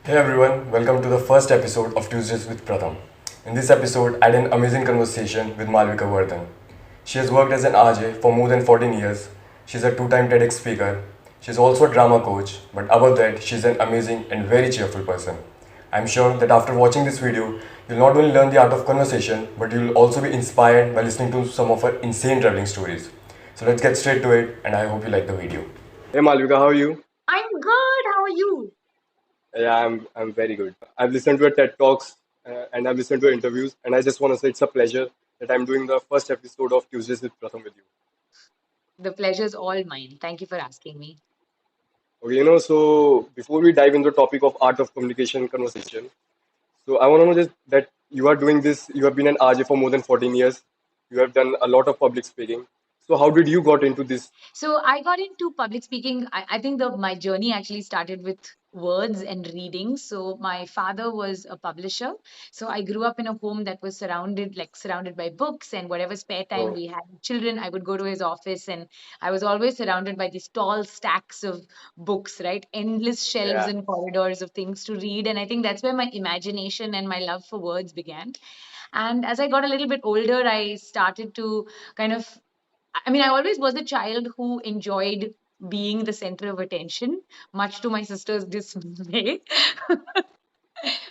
Hey everyone, welcome to the first episode of Tuesdays with Pratham. In this episode, I had an amazing conversation with Malavika Varadan. She has worked as an RJ for more than 14 years. She's a two-time TEDx speaker. She's also a drama coach, but above that, she's an amazing and very cheerful person. I'm sure that after watching this video, you'll not only learn the art of conversation, but you'll also be inspired by listening to some of her insane traveling stories. So let's get straight to it, and I hope you like the video. Hey Malavika, how are you? I'm good. How are you? Yeah, I'm very good. I've listened to your TED Talks and I've listened to your interviews, and I just want to say it's a pleasure that I'm doing the first episode of Tuesdays with Pratham with you. The pleasure's all mine. Thank you for asking me. Okay, so before we dive into the topic of art of communication conversation, so I want to know just that you are doing this. You have been an RJ for more than 14 years. You have done a lot of public speaking. So how did you got into this? So I got into public speaking. I think my journey actually started with words and reading. So my father was a publisher. So I grew up in a home that was surrounded by books, and whatever spare time Oh, we had with children, I would go to his office, and I was always surrounded by these tall stacks of books, right? Endless shelves yeah. and corridors of things to read. And I think that's where my imagination and my love for words began. And as I got a little bit older, I started to kind of I always was a child who enjoyed being the center of attention, much to my sister's dismay.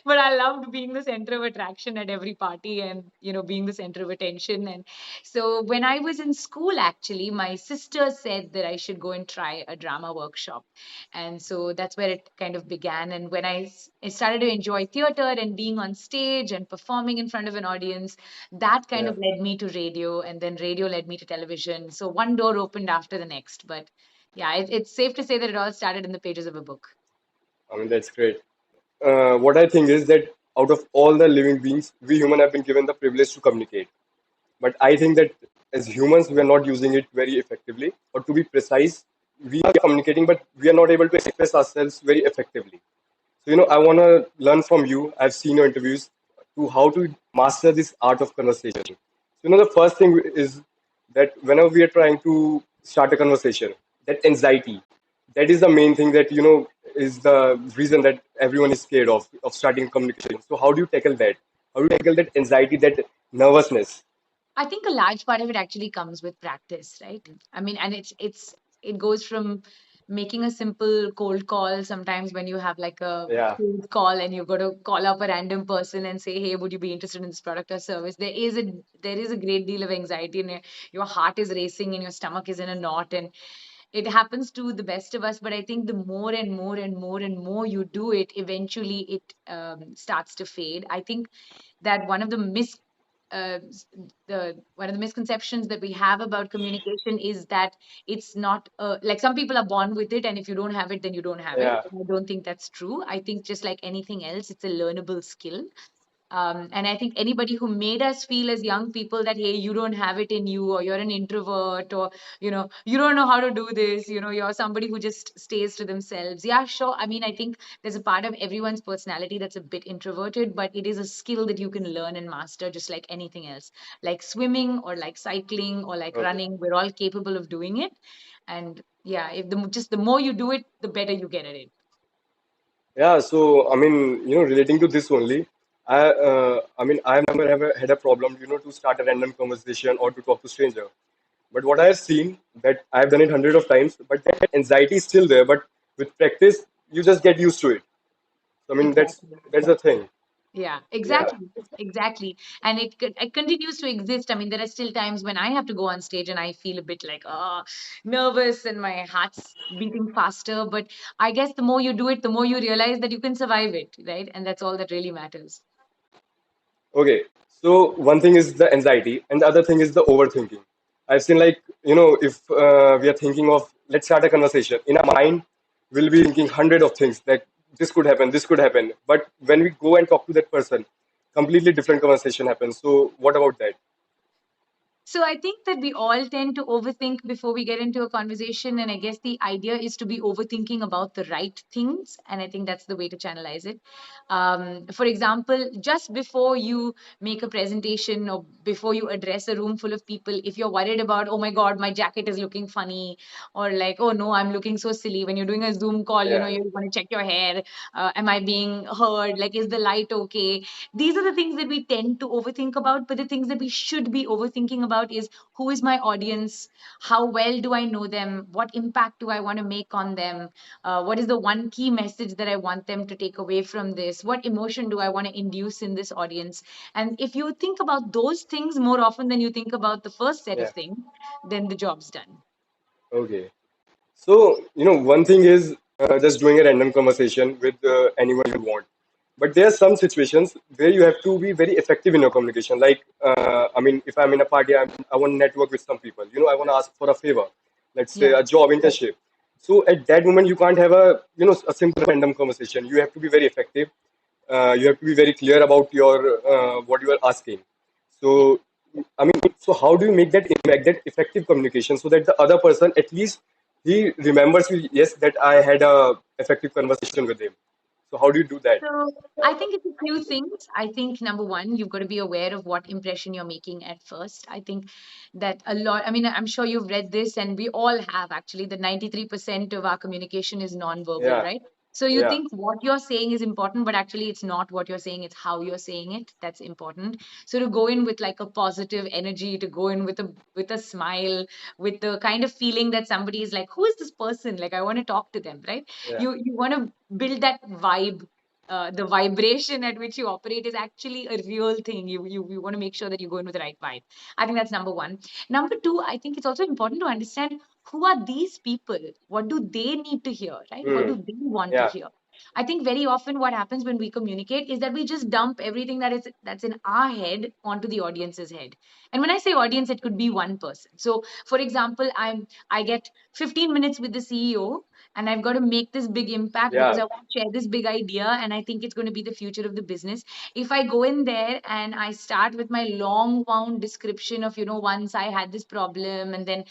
But I loved being the center of attraction at every party and, being the center of attention. And so when I was in school, actually, my sister said that I should go and try a drama workshop. And so that's where it kind of began. And when I started to enjoy theater and being on stage and performing in front of an audience, that kind Yeah. of led me to radio. And then radio led me to television. So one door opened after the next. But yeah, it's safe to say that it all started in the pages of a book. I mean, that's great. What I think is that out of all the living beings, we human have been given the privilege to communicate. But I think that as humans, we are not using it very effectively. Or to be precise, we are communicating, but we are not able to express ourselves very effectively. So, I want to learn from you. I've seen your interviews to how to master this art of conversation. So, the first thing is that whenever we are trying to start a conversation, that anxiety, that is the main thing that, is the reason that everyone is scared of starting communication. So, how do you tackle that? How do you tackle that anxiety, that nervousness? I think a large part of it actually comes with practice, right? And it goes from making a simple cold call sometimes when you have like a Yeah. cold call and you've got to call up a random person and say, "Hey, would you be interested in this product or service?" There is a great deal of anxiety and your heart is racing and your stomach is in a knot, and it happens to the best of us. But I think the more and more and more and more you do it, eventually it starts to fade. I think that uh, s- one of the misconceptions that we have about communication is that it's not like some people are born with it, and if you don't have it, then you don't have it. Yeah. I don't think that's true. I think just like anything else, it's a learnable skill. And I think anybody who made us feel as young people that, hey, you don't have it in you, or you're an introvert, or, you don't know how to do this, you're somebody who just stays to themselves. Yeah, sure. I think there's a part of everyone's personality that's a bit introverted, but it is a skill that you can learn and master just like anything else. Like swimming or like cycling or like Okay. running, we're all capable of doing it. And yeah, if the more you do it, the better you get at it. Yeah, so I mean, relating to this only, I've never ever had a problem, to start a random conversation or to talk to stranger. But what I have seen that I've done it hundreds of times, but that anxiety is still there. But with practice, you just get used to it. So, I mean, Exactly. that's the thing. Yeah, Yeah. exactly. Exactly. And it continues to exist. There are still times when I have to go on stage and I feel a bit like, nervous and my heart's beating faster. But I guess the more you do it, the more you realize that you can survive it, right? And that's all that really matters. Okay. So one thing is the anxiety, and the other thing is the overthinking. I've seen like, if we are thinking of, let's start a conversation in our mind, we'll be thinking hundred of things like this could happen, this could happen. But when we go and talk to that person, completely different conversation happens. So what about that? So I think that we all tend to overthink before we get into a conversation. And I guess the idea is to be overthinking about the right things. And I think that's the way to channelize it. For example, just before you make a presentation or before you address a room full of people, if you're worried about, oh my God, my jacket is looking funny, or like, oh no, I'm looking so silly. When you're doing a Zoom call, Yeah, you want to check your hair. Am I being heard? Like, is the light okay? These are the things that we tend to overthink about, but the things that we should be overthinking about is, who is my audience? How well do I know them? What impact do I want to make on them? What is the one key message that I want them to take away from this? What emotion do I want to induce in this audience? And if you think about those things more often than you think about the first set of yeah. things, then the job's done. Okay. So, one thing is just doing a random conversation with anyone you want. But there are some situations where you have to be very effective in your communication. Like, I mean, if I'm in a party, I want to network with some people. I want to ask for a favor, let's say Yeah. a job internship. So at that moment, you can't have a simple random conversation. You have to be very effective. You have to be very clear about what you are asking. Yeah. So, I mean, so how do you make that impact, that effective communication, so that the other person at least he remembers you? Yes, that I had a effective conversation with him. So how do you do that? So I think it's a few things. I think number one, you've got to be aware of what impression you're making at first. I think that a lot, I mean, I'm sure you've read this, and we all have actually, that 93% of our communication is nonverbal, Yeah, right? So you yeah, think what you're saying is important, but actually it's not what you're saying, it's how you're saying it. That's important. So to go in with like a positive energy, to go in with a smile, with the kind of feeling that somebody is like, who is this person? Like, I want to talk to them, right? yeah, You want to build that vibe. The vibration at which you operate is actually a real thing. You want to make sure that you go in with the right vibe. I think that's number one. Number two, I think it's also important to understand, who are these people? What do they need to hear, right? What mm, do they want to yeah, hear? I think very often what happens when we communicate is that we just dump everything that's in our head onto the audience's head. And when I say audience, it could be one person. So, for example, I get 15 minutes with the CEO, and I've got to make this big impact because yeah, I want to share this big idea, and I think it's going to be the future of the business. If I go in there and I start with my long wound description of, once I had this problem, and then,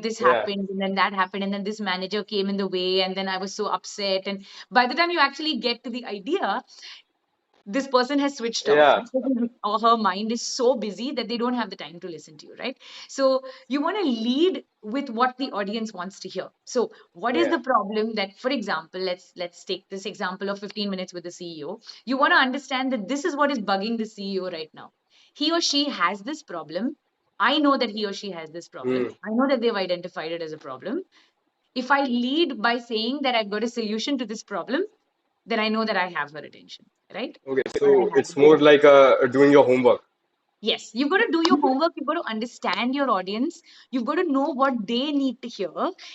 this yeah, happened, and then that happened, and then this manager came in the way, and then I was so upset. And by the time you actually get to the idea, this person has switched off, yeah, because his or her mind is so busy that they don't have the time to listen to you, right? So you want to lead with what the audience wants to hear. So what is yeah, the problem that, for example, let's take this example of 15 minutes with the CEO. You want to understand that this is what is bugging the CEO right now. He or she has this problem. I know that he or she has this problem. mm. I know that they've identified it as a problem. If I lead by saying that I've got a solution to this problem, then I know that I have her attention, right? Okay, Or I so have it's her. more like doing your homework. Yes, you've got to do your homework. You've got to understand your audience. You've got to know what they need to hear.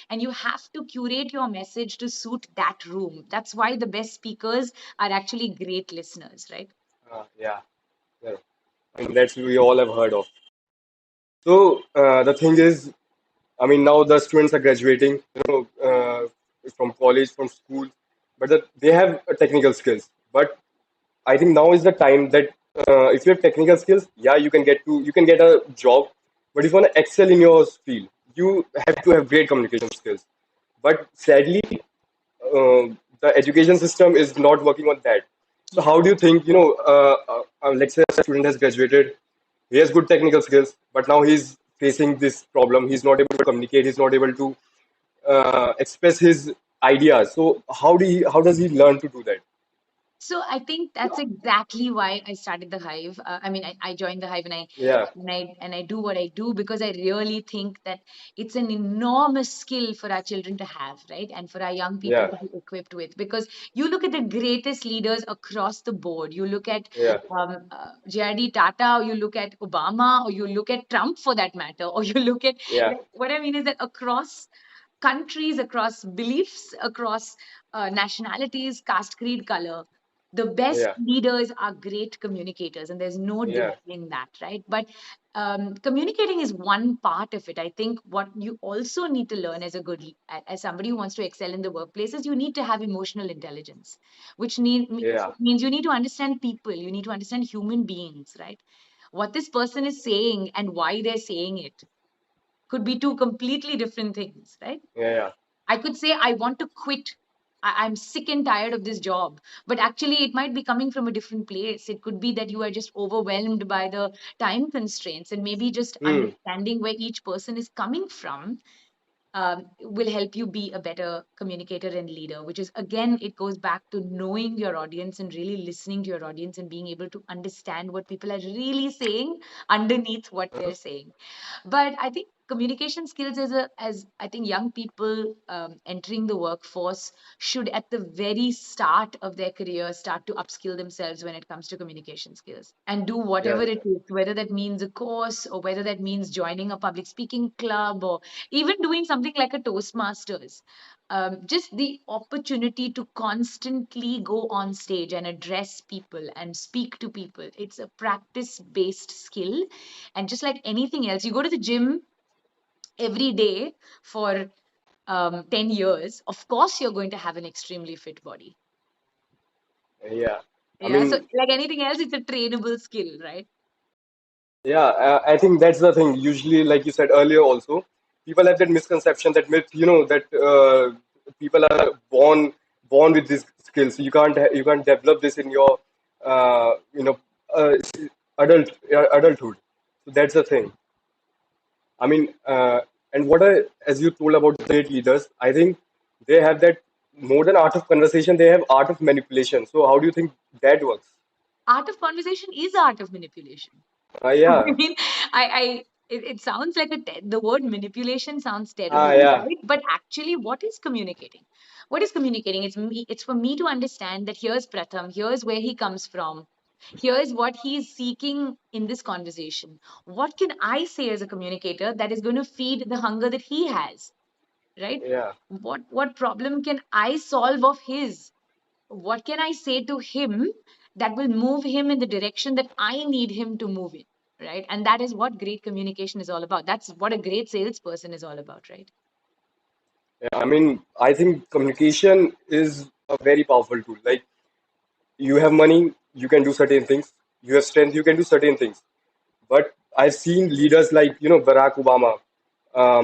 And you have to curate your message to suit that room. That's why the best speakers are actually great listeners, right? Yeah, yeah. I mean, that's we all have heard of. So the thing is, I mean, now the students are graduating, from college, from school, but they have technical skills. But I think now is the time that if you have technical skills, yeah, you can get a job. But if you want to excel in your field, you have to have great communication skills. But sadly, the education system is not working on that. So Yeah. how do you think, let's say a student has graduated, he has good technical skills, but now he's facing this problem. He's not able to communicate. He's not able to express his ideas. So how does he learn to do that? So I think that's exactly why I started the Hive. I mean, I joined the Hive, Yeah, and I do what I do because I really think that it's an enormous skill for our children to have, right? And for our young people yeah, to be equipped with. Because you look at the greatest leaders across the board. You look at yeah, JRD Tata, or you look at Obama, or you look at Trump for that matter, or you look at, yeah, like, what I mean is that across countries, across beliefs, across nationalities, caste, creed, color, the best yeah, leaders are great communicators, and there's no yeah, denying that, right? But communicating is one part of it. I think what you also need to learn as as somebody who wants to excel in the workplace is, you need to have emotional intelligence, which yeah, means you need to understand people, you need to understand human beings, right? What this person is saying and why they're saying it could be two completely different things, right? Yeah, yeah. I could say, I want to quit. I'm sick and tired of this job. But actually, it might be coming from a different place. It could be that you are just overwhelmed by the time constraints, and maybe just Hmm. understanding where each person is coming from will help you be a better communicator and leader, which is, again, it goes back to knowing your audience and really listening to your audience and being able to understand what people are really saying underneath what they're saying. But I think communication skills as I think young people entering the workforce should at the very start of their career start to upskill themselves when it comes to communication skills and do whatever Yeah, it takes, whether that means a course or whether that means joining a public speaking club or even doing something like a Toastmasters. Just the opportunity to constantly go on stage and address people and speak to people. It's a practice based skill. And just like anything else, you go to the gym every day for 10 years, of course, you're going to have an extremely fit body. yeah. I Yeah. So, mean, like anything else, it's a trainable skill, right? yeah, I think that's the thing. Usually, like you said earlier, also, people have that misconception, that myth, that people are born with these skills. You can't develop this in your uh, you know uh, adulthood. So that's the thing. I mean, and as you told about great leaders, I think they have that more than art of conversation. They have art of manipulation. So how do you think that works? Art of conversation is art of manipulation. I Yeah, mean, it sounds like the word manipulation sounds terrible, yeah, right? But actually, what is communicating? What is communicating? It's for me to understand that here's Pratham, here's where he comes from, here's what he is seeking in this conversation. What can I say as a communicator that is going to feed the hunger that he has, right? yeah. What problem can I solve of his? What can I say to him that will move him in the direction that I need him to move in? Right. And that is what great communication is all about. That's what a great salesperson is all about, right? Yeah, I mean, I think communication is a very powerful tool. Like, you have money, you can do certain things. You have strength, you can do certain things. But I've seen leaders like, Barack Obama,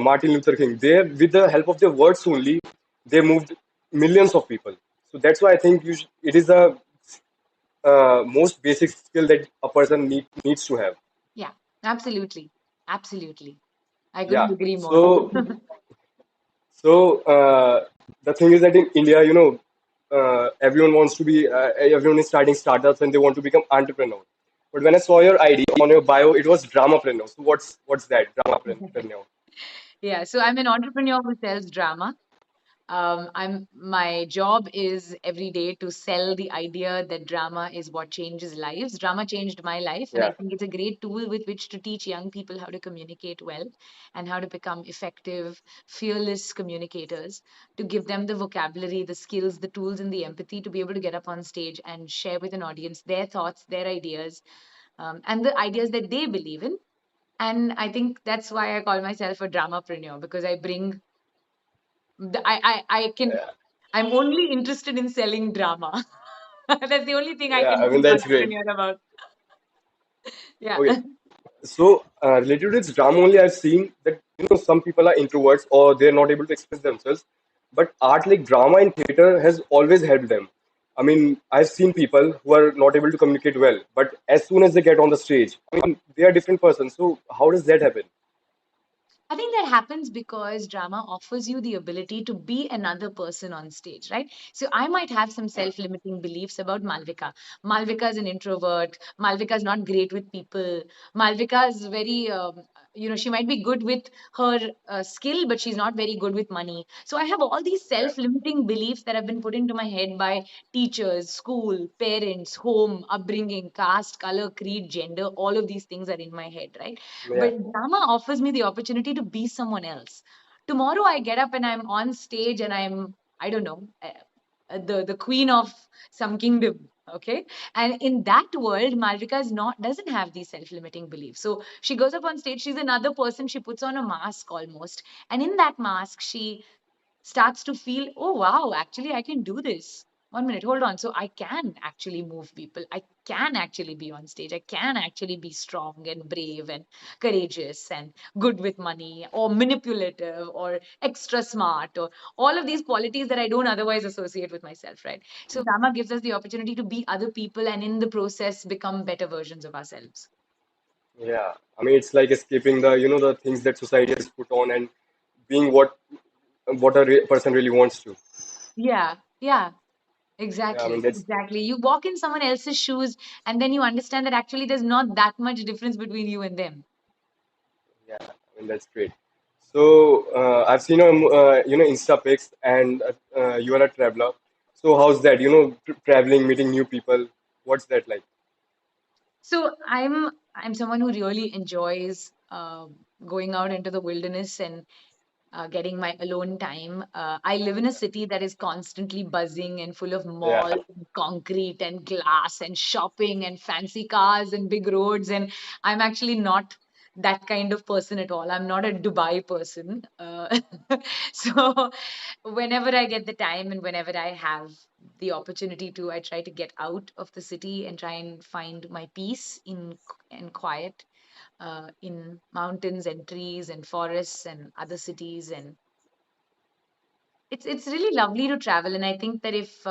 Martin Luther King. They, with the help of their words only, they moved millions of people. So that's why I think it is the most basic skill that a person needs to have. Yeah, absolutely. Absolutely. I Yeah. couldn't agree more. So the thing is that in India, everyone wants to be, everyone is starting startups and they want to become entrepreneur. But when I saw your ID on your bio, it was dramapreneur. So what's that, dramapreneur? Yeah. So I'm an entrepreneur who sells drama. My job is every day to sell the idea that drama is what changes lives. Drama changed my life, and I Yeah, think it's a great tool with which to teach young people how to communicate well and how to become effective, fearless communicators, to give them the vocabulary, the skills, the tools, and the empathy to be able to get up on stage and share with an audience their thoughts, their ideas, and the ideas that they believe in. And I think that's why I call myself a dramapreneur, because I bring I can yeah, I'm only interested in selling drama. That's the only thing I yeah. can I be mean, an that's great. entrepreneur about. Yeah. Okay. So, related to this drama only, I've seen that some people are introverts or they're not able to express themselves. But art like drama and theater has always helped them. I mean, I've seen people who are not able to communicate well, but as soon as they get on the stage, I mean, they are different persons. So, how does that happen? I think that happens because drama offers you the ability to be another person on stage, right? So I might have some self-limiting beliefs about Malvika. Malvika is an introvert. Malvika is not great with people. Malvika is very, she might be good with her skill, but she's not very good with money. So I have all these Yeah, self-limiting beliefs that have been put into my head by teachers, school, parents, home, upbringing, caste, color, creed, gender. All of these things are in my head, right? yeah, But drama offers me the opportunity to be someone else. Tomorrow I get up and I'm on stage and I'm, I don't know, the queen of some kingdom. Okay. And in that world, Malvika is not doesn't have these self-limiting beliefs. So she goes up on stage, she's another person, she puts on a mask almost. And in that mask, she starts to feel, oh wow, actually I can do this. one minute, hold on. So I can actually move people. I can actually be on stage. I can actually be strong and brave and courageous and good with money or manipulative or extra smart or all of these qualities that I don't otherwise associate with myself, right? So Dharma gives us the opportunity to be other people and in the process become better versions of ourselves. Yeah, I mean it's like escaping the the things that society has put on and being what a person really wants to. Yeah, yeah. Yeah, I mean Exactly, that's exactly. You walk in someone else's shoes and then you understand that actually there's not that much difference between you and them. yeah, I mean that's great. So I've seen Insta pics and you are a traveler. So how's that? Traveling, meeting new people. What's that like? So I'm someone who really enjoys going out into the wilderness and getting my alone time. I live in a city that is constantly buzzing and full of Yeah, malls, and concrete and glass and shopping and fancy cars and big roads. And I'm actually not that kind of person at all. I'm not a Dubai person. So whenever I get the time and whenever I have the opportunity to, I try to get out of the city and try and find my peace in and quiet in mountains and trees and forests and other cities. And it's really lovely to travel. And I think that if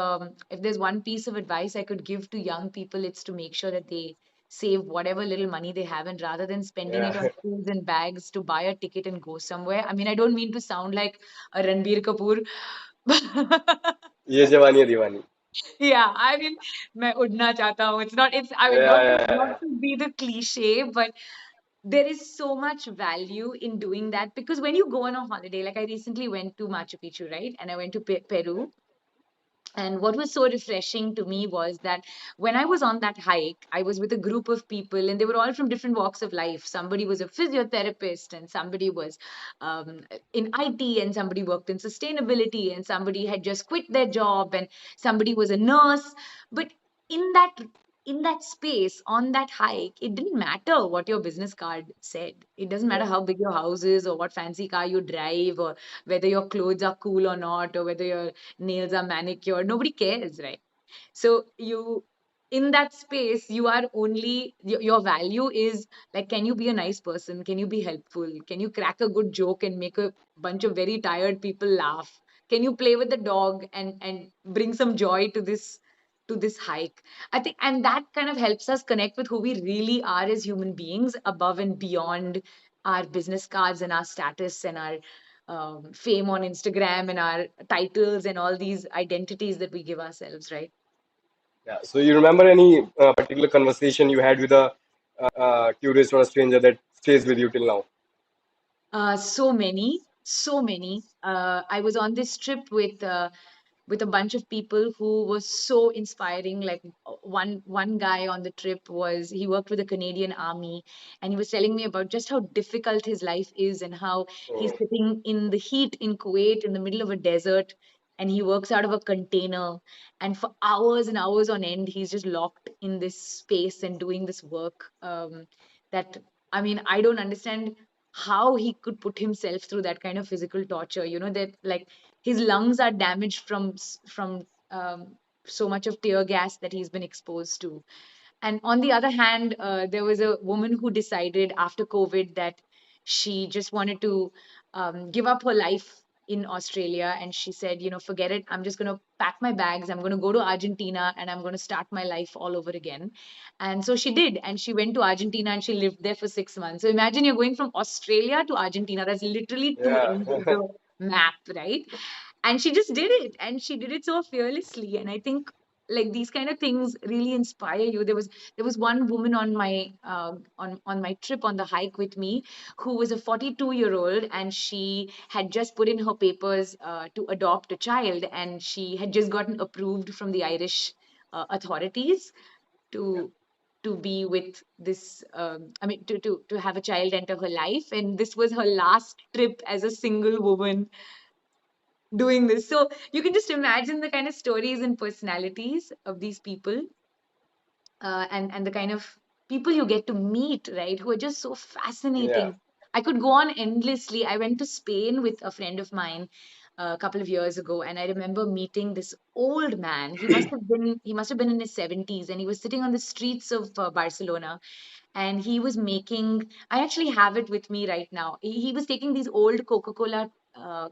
there's one piece of advice I could give to young people, it's to make sure that they save whatever little money they have, and rather than spending it yeah. on foods and bags, to buy a ticket and go somewhere. I mean, I don't mean to sound like a Ranbir Kapoor. ये जवानी है दीवानी. Yeah, I mean, मैं उड़ना चाहता हूँ. I mean, Yeah, yeah, not yeah. to be the cliche, but there is so much value in doing that, because when you go on a holiday, like I recently went to Machu Picchu, right? And I went to Peru. And what was so refreshing to me was that when I was on that hike, I was with a group of people, and they were all from different walks of life. Somebody was a physiotherapist, and somebody was in IT, and somebody worked in sustainability, and somebody had just quit their job, and somebody was a nurse. But in that in that space on that hike, it didn't matter what your business card said. It doesn't matter Yeah. how big your house is or what fancy car you drive or whether your clothes are cool or not or whether your nails are manicured. Nobody cares, right? So you, in that space, you are only your value is like, can you be a nice person? Can you be helpful? Can you crack a good joke and make a bunch of very tired people laugh? Can you play with the dog and bring some joy to this hike? I think, and that kind of helps us connect with who we really are as human beings, above and beyond our business cards and our status and our fame on Instagram and our titles and all these identities that we give ourselves, right? Yeah. So you remember any particular conversation you had with a tourist or a stranger that stays with you till now? So many, so many. I was on this trip with a bunch of people who was so inspiring. Like one guy on the trip was, he worked with the Canadian Army, and he was telling me about just how difficult his life is and how he's Oh, sitting in the heat in Kuwait in the middle of a desert, and he works out of a container, and for hours and hours on end he's just locked in this space and doing this work. That, I mean, I don't understand how he could put himself through that kind of physical torture. You know, that like his lungs are damaged from so much of tear gas that he's been exposed to. And on the other hand, there was a woman who decided after COVID that she just wanted to give up her life in Australia. And she said, you know, forget it. I'm just going to pack my bags. I'm going to go to Argentina and I'm going to start my life all over again. And so she did. And she went to Argentina and she lived there for 6 months. So imagine you're going from Australia to Argentina. That's literally two yeah. ends of the map, right? And she just did it, and she did it so fearlessly. And I think like these kind of things really inspire you. There was one woman on my on my trip on the hike with me, who was a 42-year-old, and she had just put in her papers to adopt a child, and she had just gotten approved from the Irish authorities to be with this I mean, to have a child enter her life, and this was her last trip as a single woman doing this. So you can just imagine the kind of stories and personalities of these people, and the kind of people you get to meet, right? Who are just so Yeah. fascinating. I could go on endlessly. I went to Spain with a friend of mine a couple of years ago, and I remember meeting this old man. He must have been in his 70s, and he was sitting on the streets of Barcelona, and he was making, I actually have it with me right now. He was taking these old Coca-Cola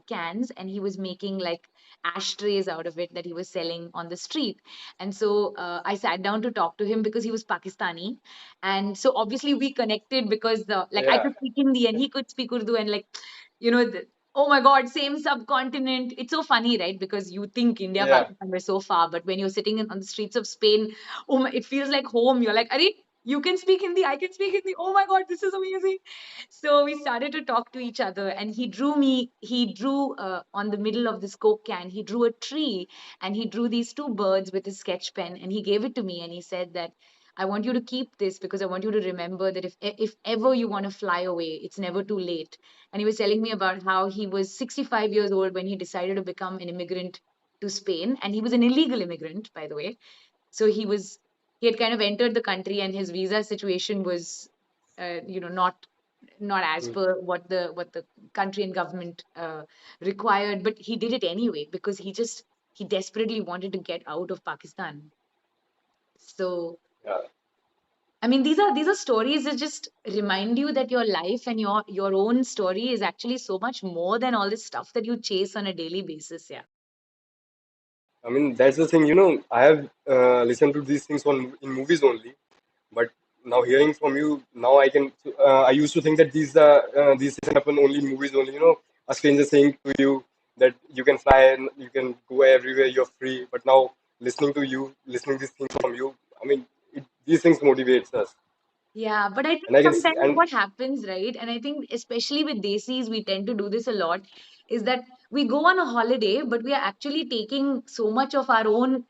cans, and he was making like ashtrays out of it that he was selling on the street. And so I sat down to talk to him because he was Pakistani, and so obviously we connected because like I Yeah, could speak Hindi and he could speak Urdu, and like, oh my God, same subcontinent. It's so funny, right? Because you think India, yeah, Pakistan were so far, but when you're sitting on the streets of Spain, oh my, it feels like home. You're like, Are, you can speak Hindi, I can speak Hindi. Oh my God, this is amazing. So we started to talk to each other, and he drew on the middle of this Coke can, he drew a tree, and he drew these two birds with his sketch pen, and he gave it to me, and he said that I want you to keep this because I want you to remember that if ever you want to fly away, it's never too late. And he was telling me about how he was 65 years old when he decided to become an immigrant to Spain, and he was an illegal immigrant, by the way. So he had kind of entered the country, and his visa situation was not as mm, per what the country and government required, but he did it anyway because he desperately wanted to get out of Pakistan. So yeah. I mean, these are stories that just remind you that your life and your own story is actually so much more than all this stuff that you chase on a daily basis. Yeah. I mean, that's the thing, I have listened to these things in movies only, but now hearing from you, now I can. I used to think that these things happen only in movies only. A stranger saying to you that you can fly and you can go everywhere, you're free. But now listening these things from you, I mean, these things motivates us, Yeah, but I think and I can see, sometimes and what happens, right? And I think especially with desis, we tend to do this a lot, is that we go on a holiday, but we are actually taking so much of our own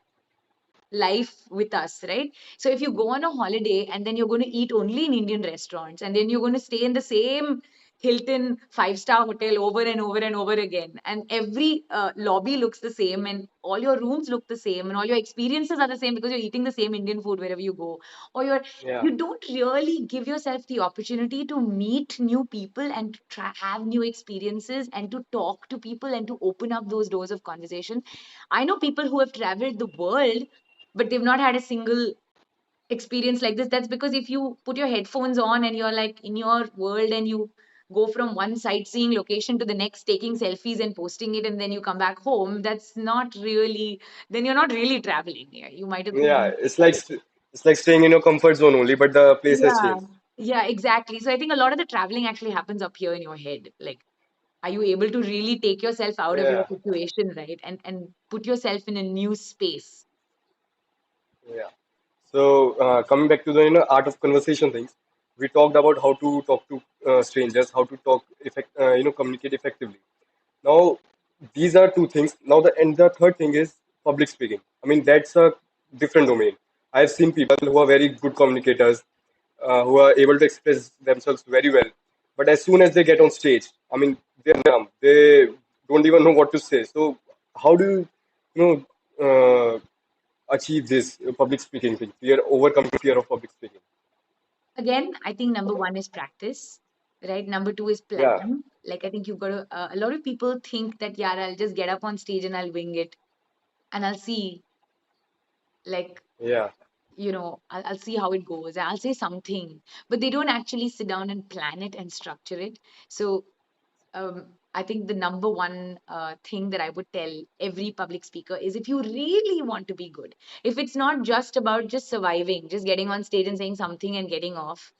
life with us, right? So if you go on a holiday and then you're going to eat only in Indian restaurants, and then you're going to stay in the same Hilton five-star hotel over and over and over again, and every lobby looks the same, and all your rooms look the same, and all your experiences are the same because you're eating the same Indian food wherever you go, or yeah, you don't really give yourself the opportunity to meet new people and to have new experiences and to talk to people and to open up those doors of conversation. I know people who have traveled the world, but they've not had a single experience like this. That's because if you put your headphones on and you're like in your world and you go from one sightseeing location to the next, taking selfies and posting it, and then you come back home, that's not really, then you're not really traveling. Yeah, you might have yeah, been. it's like staying in your comfort zone only, but the place has Yeah, changed. yeah, exactly. So I think a lot of the traveling actually happens up here in your head. Like, are you able to really take yourself out of your Yeah, situation, right? And put yourself in a new space? yeah. So coming back to the art of conversation things, we talked about how to talk to strangers, how to communicate effectively. Now these are two things. Now the third thing is public speaking. I mean, that's a different domain. I've seen people who are very good communicators, who are able to express themselves very well, but as soon as they get on stage, I mean, they don't even know what to say. So how do you know achieve this public speaking thing, overcome fear of public speaking? Again, I think number one is practice, right? Number two is Yeah, planning. Like, I think you've got to, a lot of people think that, yeah, I'll just get up on stage and I'll wing it and I'll see, like, yeah. I'll see how it goes. I'll say something, but they don't actually sit down and plan it and structure it. So, I think the number one thing that I would tell every public speaker is if you really want to be good, if it's not just about just surviving, just getting on stage and saying something and getting off,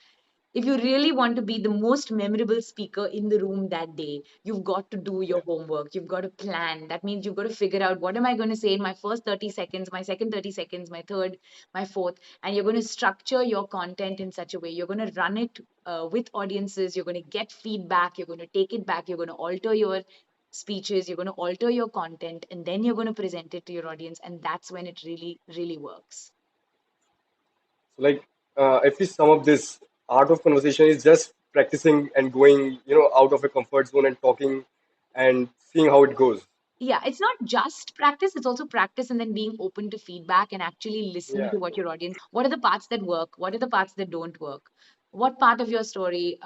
if you really want to be the most memorable speaker in the room that day, you've got to do Yeah. your homework. You've got to plan. That means you've got to figure out what am I going to say in my first 30 seconds, my second 30 seconds, my third, my fourth. And you're going to structure your content in such a way. You're going to run it with audiences. You're going to get feedback. You're going to take it back. You're going to alter your speeches. You're going to alter your content. And then you're going to present it to your audience. And that's when it really, really works. So like, if we sum up this, art of conversation is just practicing and going, out of a comfort zone and talking and seeing how it goes. Yeah, it's not just practice, it's also practice and then being open to feedback and actually listening Yeah, to what your audience, what are the parts that work, what are the parts that don't work. what part of your story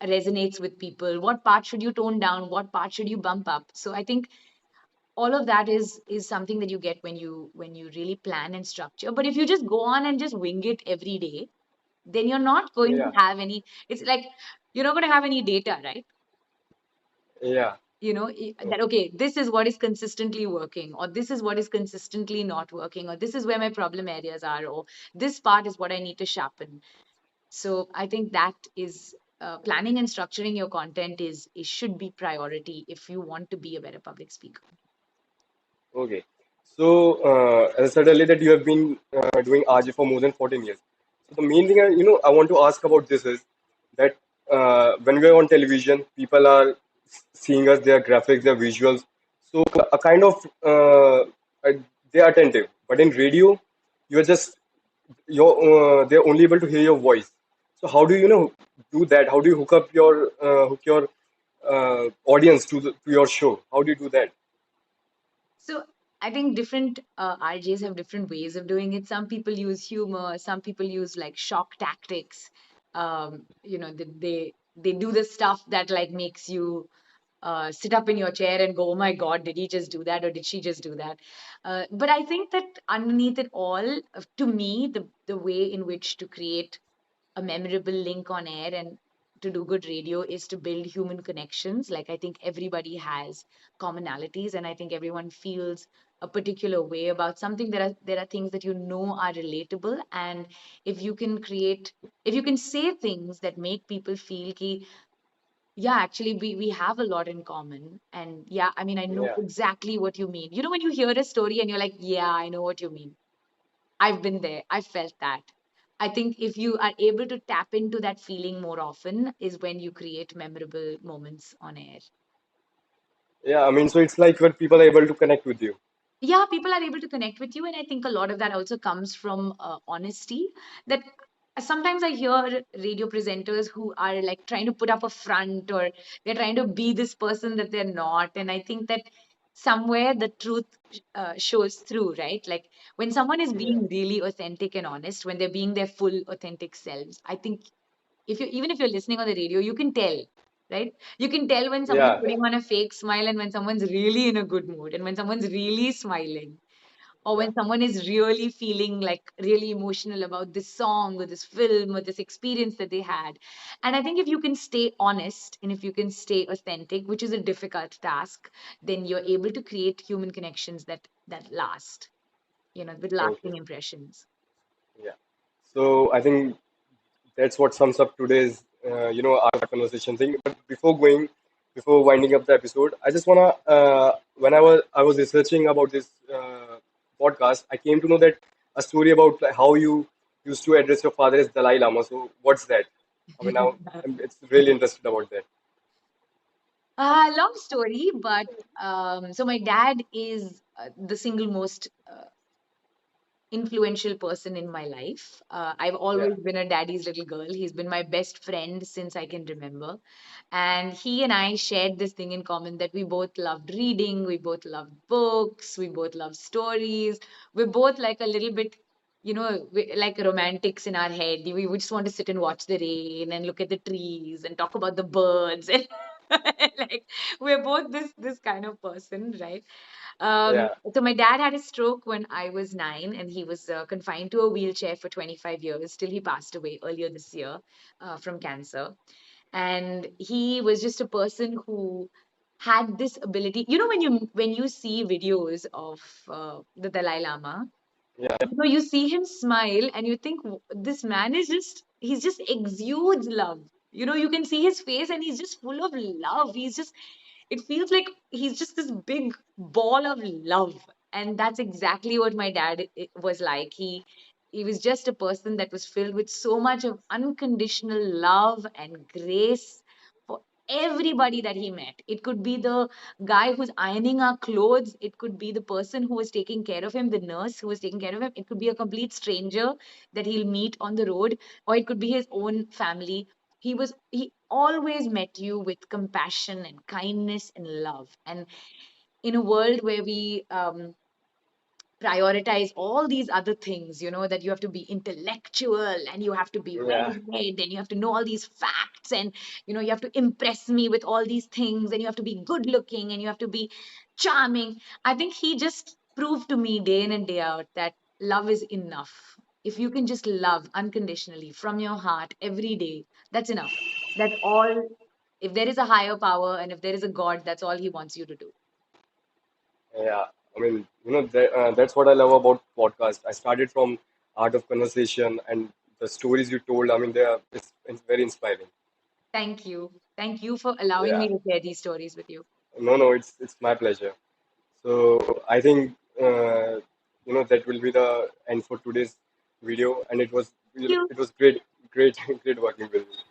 resonates with people, what part should you tone down, what part should you bump up. So I think all of that is something that you get when you really plan and structure. But if you just go on and just wing it every day, then you're not going to Yeah, have any, it's like you're not going to have any data, right? yeah, That okay, this is what is consistently working, or this is what is consistently not working, or this is where my problem areas are, or this part is what I need to sharpen. So I think that is planning and structuring your content is should be priority if you want to be a better public speaker. okay. So, as I said earlier, that you have been doing RJ for more than 14 years. So, the main thing I want to ask about this is that when we are on television, people are seeing us, their graphics, their visuals. So, a kind of they are attentive. But in radio, you are just they're only able to hear your voice. So, how do do that? How do you hook your audience to to your show? How do you do that? So I think different RJs have different ways of doing it. Some people use humor, some people use like shock tactics. They do the stuff that like makes you sit up in your chair and go, "Oh my God, did he just do that, or did she just do that?" But I think that underneath it all, to me, the way in which to create a memorable link on air and to do good radio is to build human connections. Like, I think everybody has commonalities, and I think everyone feels a particular way about something. There are things that are relatable, and if you can create, if you can say things that make people feel ki, yeah, actually we have a lot in common. And yeah, I mean, I know Yeah. exactly what you mean. When you hear a story and you're like, yeah, I know what you mean. I've been there. I felt that. I think if you are able to tap into that feeling more often is when you create memorable moments on air. Yeah, I mean, so it's like when people are able to connect with you. Yeah, people are able to connect with you, and I think a lot of that also comes from honesty. That sometimes I hear radio presenters who are like trying to put up a front, or they're trying to be this person that they're not, and I think that somewhere the truth shows through, right? Like when someone is Yeah, being really authentic and honest, when they're being their full authentic selves, I think if you even if you're listening on the radio, you can tell, right? You can tell when someone's yeah, putting on a fake smile and when someone's really in a good mood and when someone's really smiling, or yeah. when someone is really feeling like really emotional about this song or this film or this experience that they had. And I think if you can stay honest and if you can stay authentic, which is a difficult task, then you're able to create human connections that last, with Okay, lasting impressions. yeah. So I think that's what sums up today's, our conversation thing. But before winding up the episode, I just wanna, when I was researching about this podcast, I came to know that a story about like, how you used to address your father as Dalai Lama. So what's that? I mean, now it's really interested about that. Long story, but so my dad is the single most influential person in my life. I've Yeah, always been a daddy's little girl. He's been my best friend since I can remember. And he and I shared this thing in common that we both loved reading, we both loved books, we both loved stories. We're both like a little bit, like romantics in our head. We would just want to sit and watch the rain and look at the trees and talk about the birds. And like we're both this kind of person, right? yeah, So my dad had a stroke when I was 9, and he was confined to a wheelchair for 25 years till he passed away earlier this year from cancer. And he was just a person who had this ability. When you see videos of the Dalai Lama, yeah, you see him smile and you think, This man is just, he's just exudes love." You can see his face and he's just full of love. It feels like he's just this big ball of love. And that's exactly what my dad was like. He was just a person that was filled with so much of unconditional love and grace for everybody that he met. It could be the guy who's ironing our clothes. It could be the person who was taking care of him, the nurse who was taking care of him. It could be a complete stranger that he'll meet on the road, or it could be his own family. He always met you with compassion and kindness and love. And in a world where we prioritize all these other things, that you have to be intellectual and you have to be well Yeah, read and you have to know all these facts, and you have to impress me with all these things, and you have to be good looking and you have to be charming. I think he just proved to me day in and day out that love is enough. If you can just love unconditionally from your heart every day, that's enough. That's all. If there is a higher power and if there is a God, that's all he wants you to do. yeah. I mean, that's what I love about podcast. I started from art of conversation, and the stories you told. I mean, it's very inspiring. Thank you. Thank you for allowing Yeah. me to share these stories with you. No, it's my pleasure. So I think that will be the end for today's video, and You. it was great, great, great working with you.